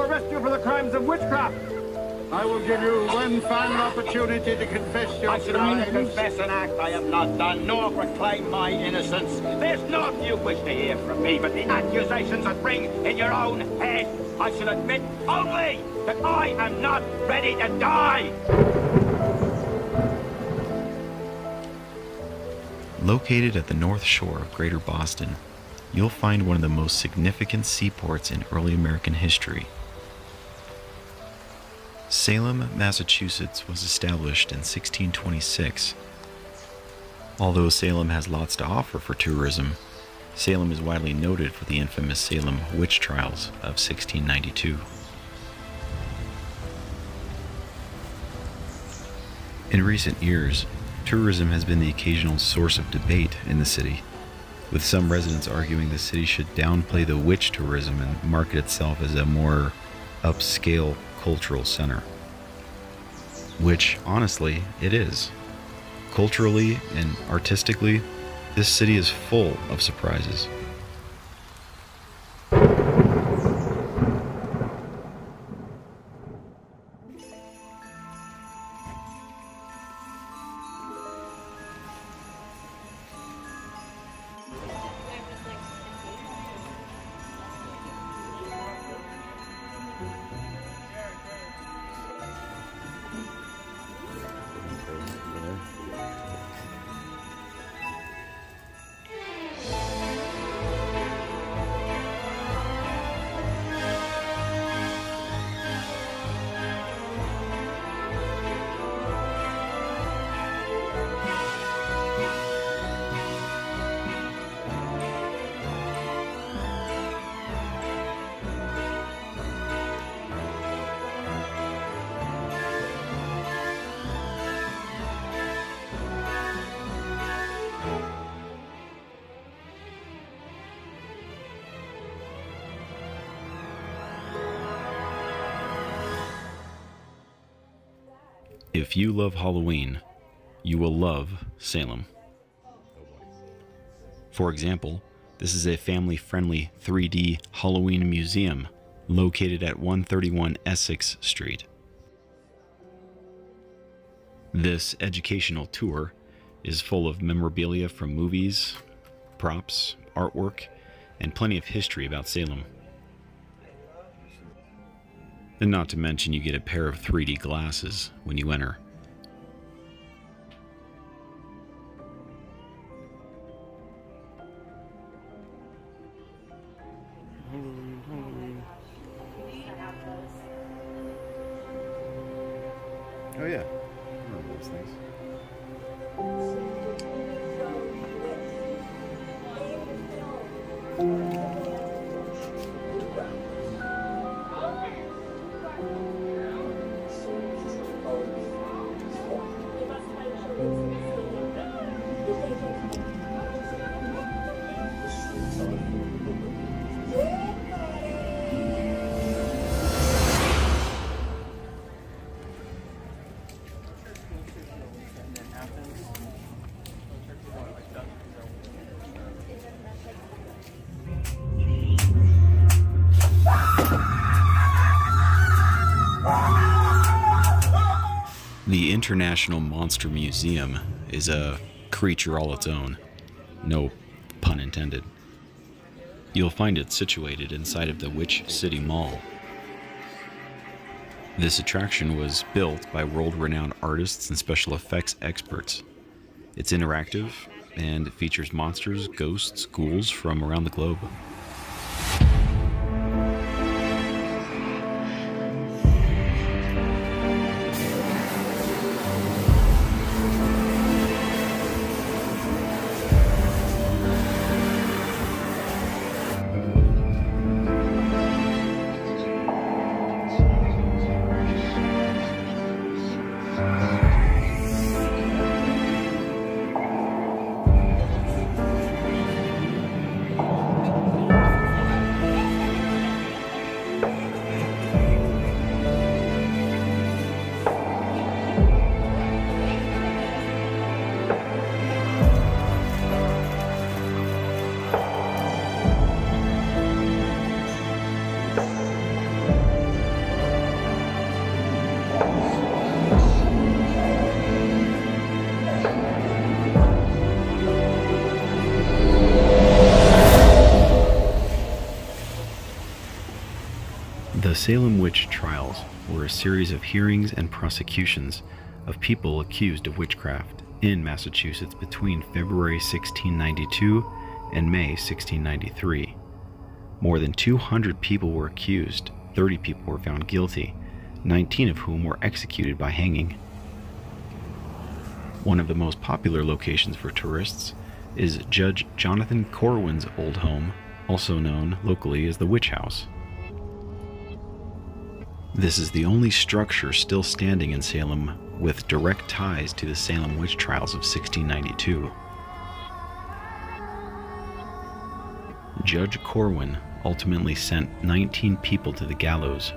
arrest you for the crimes of witchcraft. I will give you one final opportunity to confess your I should crimes. only confess an act I have not done, nor proclaim my innocence. There's naught you wish to hear from me but the accusations that ring in your own head. I should admit only that I am not ready to die. Located at the north shore of Greater Boston, you'll find one of the most significant seaports in early American history. Salem, Massachusetts was established in 1626. Although Salem has lots to offer for tourism, Salem is widely noted for the infamous Salem witch trials of 1692. In recent years, tourism has been the occasional source of debate in the city, with some residents arguing the city should downplay the witch tourism and market itself as a more upscale cultural center. Which, honestly, it is. Culturally and artistically, this city is full of surprises. If you love Halloween, you will love Salem. For example, this is a family-friendly 3D Halloween museum located at 131 Essex Street. This educational tour is full of memorabilia from movies, props, artwork, and plenty of history about Salem. And not to mention you get a pair of 3D glasses when you enter. Oh yeah, I remember those things. The International Monster Museum is a creature all its own. No pun intended. You'll find it situated inside of the Witch City Mall. This attraction was built by world-renowned artists and special effects experts. It's interactive, and it features monsters, ghosts, ghouls from around the globe. The Salem witch trials were a series of hearings and prosecutions of people accused of witchcraft in Massachusetts between February 1692 and May 1693. More than 200 people were accused, 30 people were found guilty, 19 of whom were executed by hanging. One of the most popular locations for tourists is Judge Jonathan Corwin's old home, also known locally as the Witch House. This is the only structure still standing in Salem with direct ties to the Salem witch trials of 1692. Judge Corwin ultimately sent 19 people to the gallows.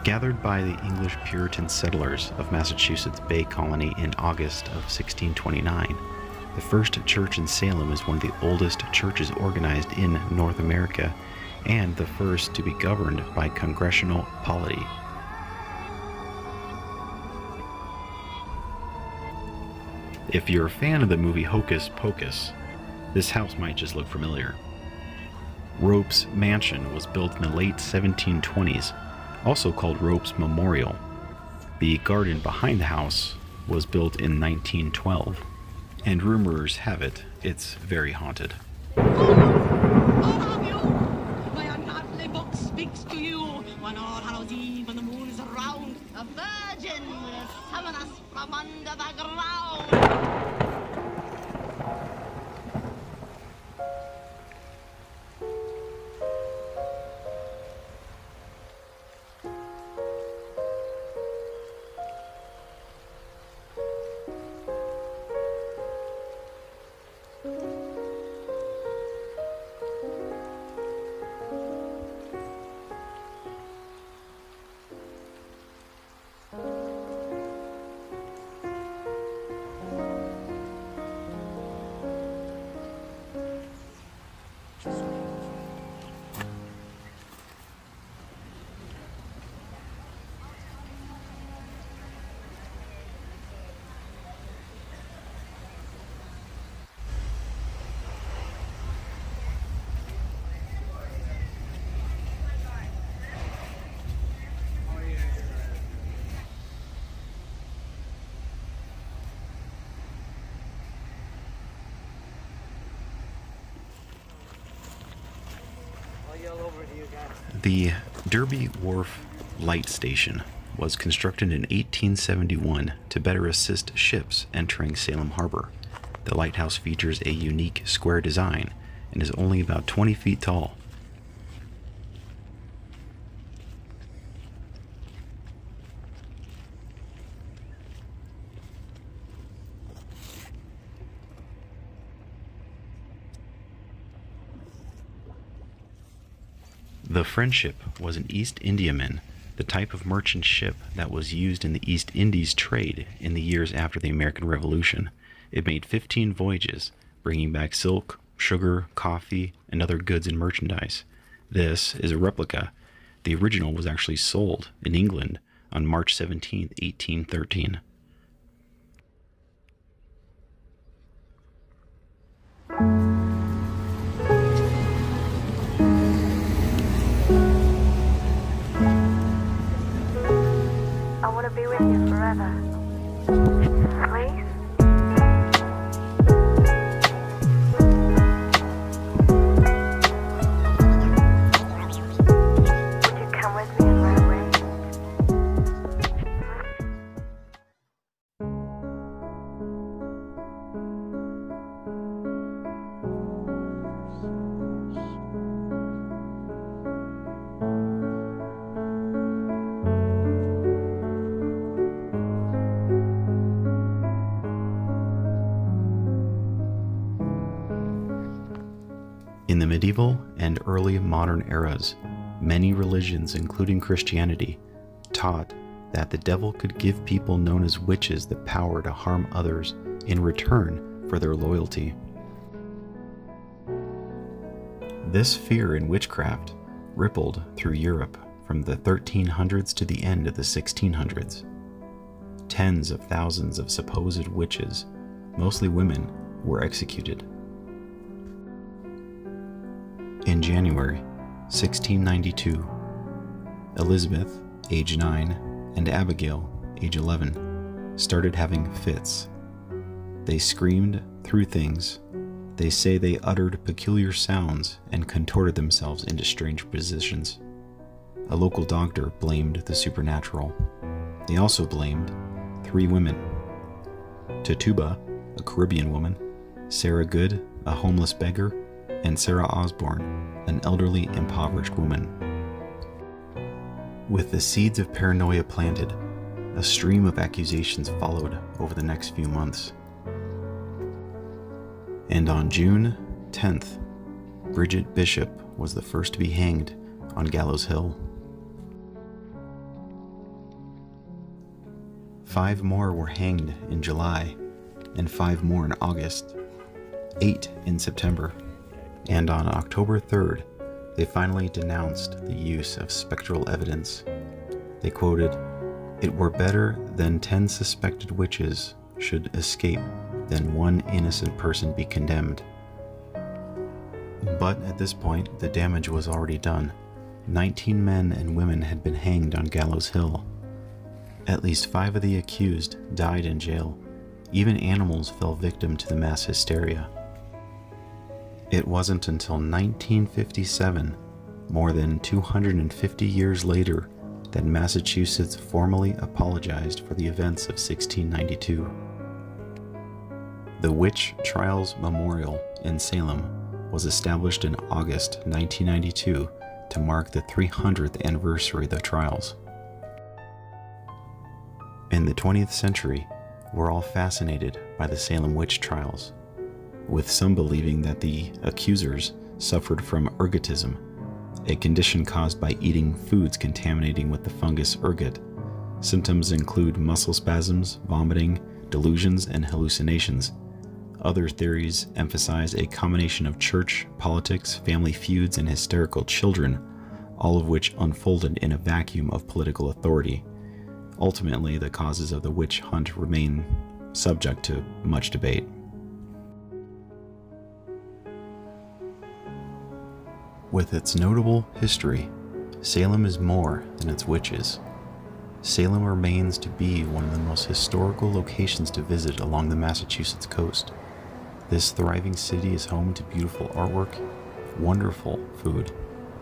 Gathered by the English Puritan settlers of Massachusetts Bay Colony in August of 1629, the first church in Salem is one of the oldest churches organized in North America and the first to be governed by congressional polity. If you're a fan of the movie Hocus Pocus, this house might just look familiar. Rope's Mansion was built in the late 1720s, also called Rope's Memorial. The garden behind the house was built in 1912, and rumors have it it's very haunted. All of you! My ungodly book speaks to you. On All Hallows Eve, when the moon is around, a virgin will summon us from under the ground. The Derby Wharf Light Station was constructed in 1871 to better assist ships entering Salem Harbor. The lighthouse features a unique square design and is only about 20 feet tall. The Friendship was an East Indiaman, the type of merchant ship that was used in the East Indies trade in the years after the American Revolution. It made 15 voyages, bringing back silk, sugar, coffee, and other goods and merchandise. This is a replica. The original was actually sold in England on March 17, 1813. I want to be with you forever. Please? Would you come with me and run away? In the medieval and early modern eras, many religions, including Christianity, taught that the devil could give people known as witches the power to harm others in return for their loyalty. This fear in witchcraft rippled through Europe from the 1300s to the end of the 1600s. Tens of thousands of supposed witches, mostly women, were executed. In January 1692, Elizabeth, age 9, and Abigail, age 11, started having fits. They screamed, threw things. They say they uttered peculiar sounds and contorted themselves into strange positions. A local doctor blamed the supernatural. They also blamed 3 women: Tituba, a Caribbean woman, Sarah Good, a homeless beggar, and Sarah Osborne, an elderly, impoverished woman. With the seeds of paranoia planted, a stream of accusations followed over the next few months. And on June 10th, Bridget Bishop was the first to be hanged on Gallows Hill. 5 more were hanged in July, and 5 more in August, 8 in September, and on October 3rd, they finally denounced the use of spectral evidence. They quoted, "It were better than 10 suspected witches should escape than 1 innocent person be condemned." But at this point, the damage was already done. 19 men and women had been hanged on Gallows Hill. At least 5 of the accused died in jail. Even animals fell victim to the mass hysteria. It wasn't until 1957, more than 250 years later, that Massachusetts formally apologized for the events of 1692. The Witch Trials Memorial in Salem was established in August 1992 to mark the 300th anniversary of the trials. In the 20th century, we're all fascinated by the Salem witch trials, with some believing that the accusers suffered from ergotism, a condition caused by eating foods contaminating with the fungus ergot. Symptoms include muscle spasms, vomiting, delusions, and hallucinations. Other theories emphasize a combination of church, politics, family feuds, and hysterical children, all of which unfolded in a vacuum of political authority. Ultimately, the causes of the witch hunt remain subject to much debate. With its notable history, Salem is more than its witches. Salem remains to be one of the most historical locations to visit along the Massachusetts coast. This thriving city is home to beautiful artwork, wonderful food,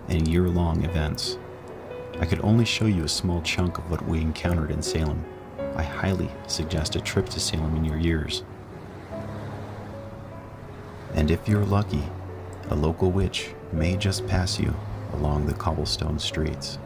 and year-long events. I could only show you a small chunk of what we encountered in Salem. I highly suggest a trip to Salem in your years. And if you're lucky, a local witch may just pass you along the cobblestone streets.